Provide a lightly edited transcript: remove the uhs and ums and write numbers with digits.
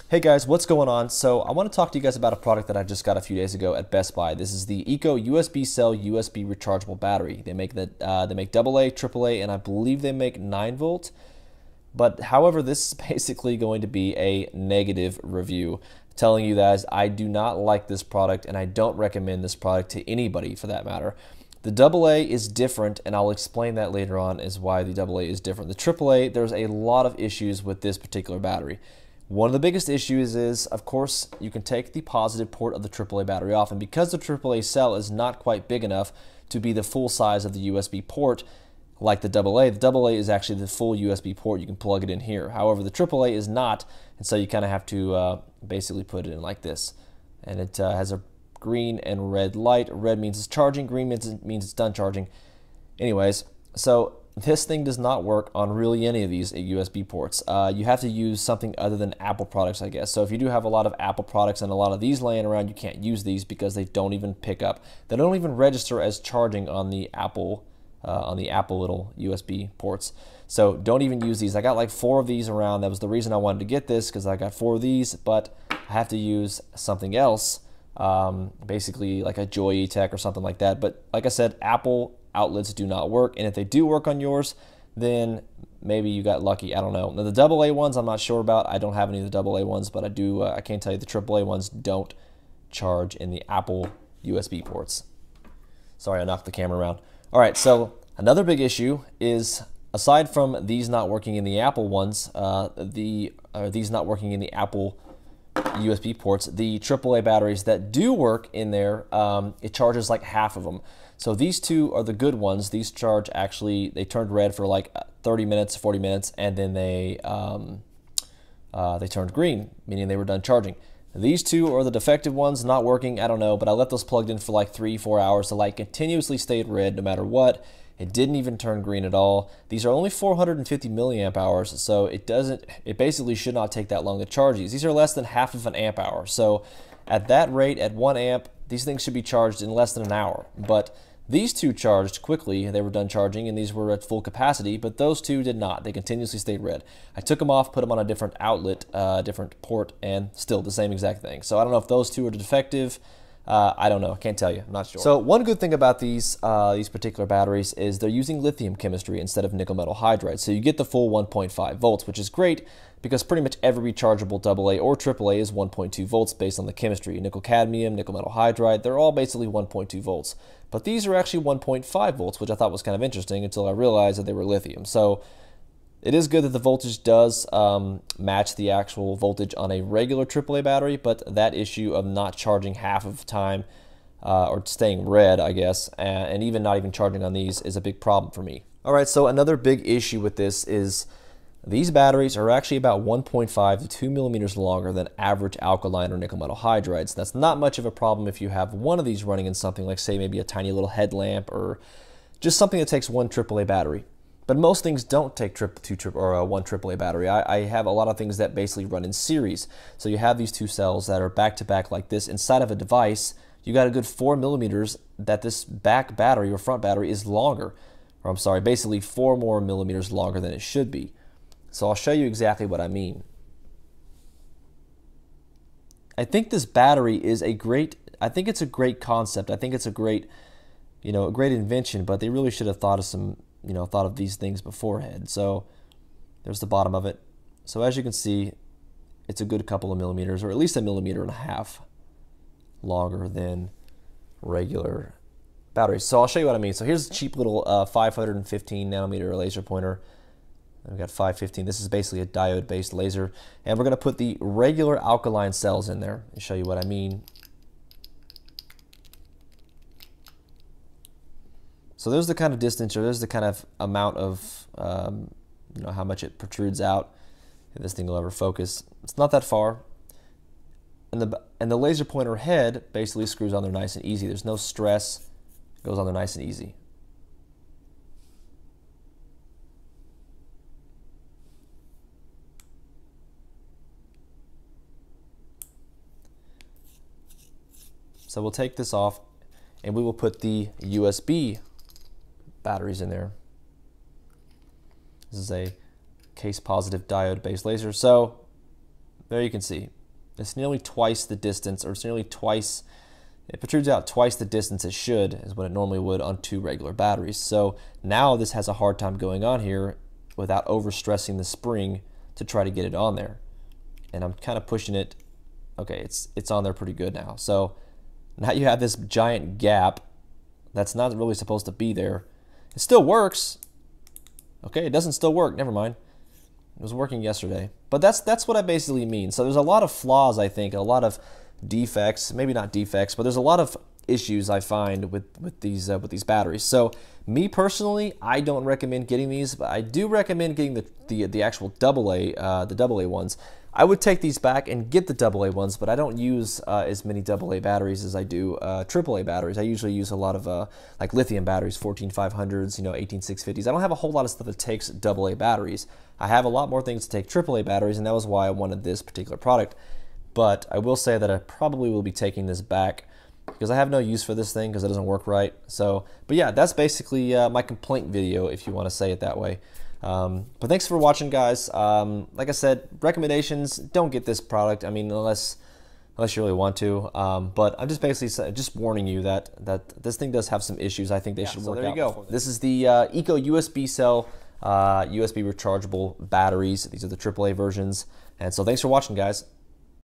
Hey guys, what's going on? So I want to talk to you guys about a product that I just got a few days ago at Best Buy. This is the Eco Usbcell USB rechargeable battery. They make AA, AAA, and I believe they make 9 volt. But however, this is basically going to be a negative review, telling you guys I do not like this product and I don't recommend this product to anybody for that matter. The AA is different, and I'll explain that later on as why the AA is different. The AAA, there's a lot of issues with this particular battery. One of the biggest issues is, of course, you can take the positive port of the AAA battery off, and because the AAA cell is not quite big enough to be the full size of the USB port, like the AA is actually the full USB port. You can plug it in here. However, the AAA is not, and so you kind of have to basically put it in like this. And it has a green and red light. Red means it's charging, green means it's done charging. Anyways, so this thing does not work on really any of these USB ports. You have to use something other than Apple products, I guess. So if you do have a lot of Apple products and a lot of these laying around, you can't use these because they don't even pick up. They don't even register as charging on the Apple little USB ports. So don't even use these. I got like 4 of these around. That was the reason I wanted to get this, because I got 4 of these, but I have to use something else, basically like a Joy Tech or something like that. But like I said, Apple outlets do not work, and if they do work on yours, then maybe you got lucky. I don't know. Now the AA ones I'm not sure about. I don't have any of the AA ones, but I do. I can tell you the AAA ones don't charge in the Apple USB ports. Sorry, I knocked the camera around. All right, so another big issue is, aside from these not working in the Apple ones, these not working in the Apple USB ports, the AAA batteries that do work in there, it charges like half of them. So these two are the good ones. These charge actually, they turned red for like 30 minutes, 40 minutes, and then they turned green, meaning they were done charging. These two are the defective ones, not working, I don't know, but I left those plugged in for like 3-4 hours. The light continuously stayed red no matter what. It didn't even turn green at all. These are only 450 milliamp hours, so it basically should not take that long to charge these. These are less than half of an amp hour. So at that rate, at 1 amp, these things should be charged in less than an hour. But these two charged quickly. They were done charging, and these were at full capacity, but those two did not. They continuously stayed red. I took them off, put them on a different outlet, different port, and still the same exact thing. So I don't know if those two are defective. I don't know. I can't tell you. I'm not sure. So one good thing about these particular batteries is they're using lithium chemistry instead of nickel metal hydride. So you get the full 1.5 volts, which is great because pretty much every rechargeable AA or AAA is 1.2 volts based on the chemistry. Nickel cadmium, nickel metal hydride, they're all basically 1.2 volts. But these are actually 1.5 volts, which I thought was kind of interesting until I realized that they were lithium. So it is good that the voltage does match the actual voltage on a regular AAA battery, but that issue of not charging half of the time or staying red, I guess, and even not even charging on these is a big problem for me. All right, so another big issue with this is these batteries are actually about 1.5 to 2 millimeters longer than average alkaline or nickel metal hydrides. That's not much of a problem if you have one of these running in something like, say, maybe a tiny little headlamp or just something that takes one AAA battery. But most things don't take one AAA battery. I have a lot of things that basically run in series. So you have these two cells that are back to back like this inside of a device. You got a good 4 millimeters that this back battery or front battery is longer. Or I'm sorry, basically 4 more millimeters longer than it should be. So I'll show you exactly what I mean. I think this battery is a great concept. I think it's a great invention, but they really should have thought of these things beforehand. So there's the bottom of it. So as you can see, it's a good couple of millimeters, or at least 1.5 millimeters longer than regular batteries. So I'll show you what I mean. So here's a cheap little 515 nanometer laser pointer. And we got 515. This is basically a diode-based laser. And we're going to put the regular alkaline cells in there and show you what I mean. So there's the kind of distance, or there's the kind of amount of, how much it protrudes out. If this thing will ever focus. It's not that far. And the laser pointer head basically screws on there nice and easy. There's no stress. It goes on there nice and easy. So we'll take this off, and we will put the USB batteries in there. This is a case positive diode based laser. So there you can see It's nearly twice the distance, or it's nearly twice, it protrudes out twice the distance it should, is what it normally would on 2 regular batteries. So now this has a hard time going on here without overstressing the spring to try to get it on there. And I'm kind of pushing it. Okay, it's on there pretty good now. So now you have this giant gap that's not really supposed to be there. It still works. Okay, it doesn't still work. Never mind. It was working yesterday. But that's what I basically mean. So there's a lot of flaws, I think, a lot of defects, maybe not defects, but there's a lot of issues I find with these batteries. So me personally, I don't recommend getting these, but I do recommend getting the actual AA, the AA ones. I would take these back and get the AA ones, but I don't use as many AA batteries as I do AAA batteries. I usually use a lot of like lithium batteries, 14500s, 18650s. I don't have a whole lot of stuff that takes AA batteries. I have a lot more things to take AAA batteries, and that was why I wanted this particular product. But I will say that I probably will be taking this back because I have no use for this thing because it doesn't work right. So, but yeah, that's basically my complaint video, if you want to say it that way. But thanks for watching, guys. Like I said, recommendations, don't get this product. I mean, unless you really want to. But I'm just basically just warning you that this thing does have some issues. I think they should work out. There you go. This is the Usbcell USB rechargeable batteries. These are the AAA versions. And so thanks for watching, guys.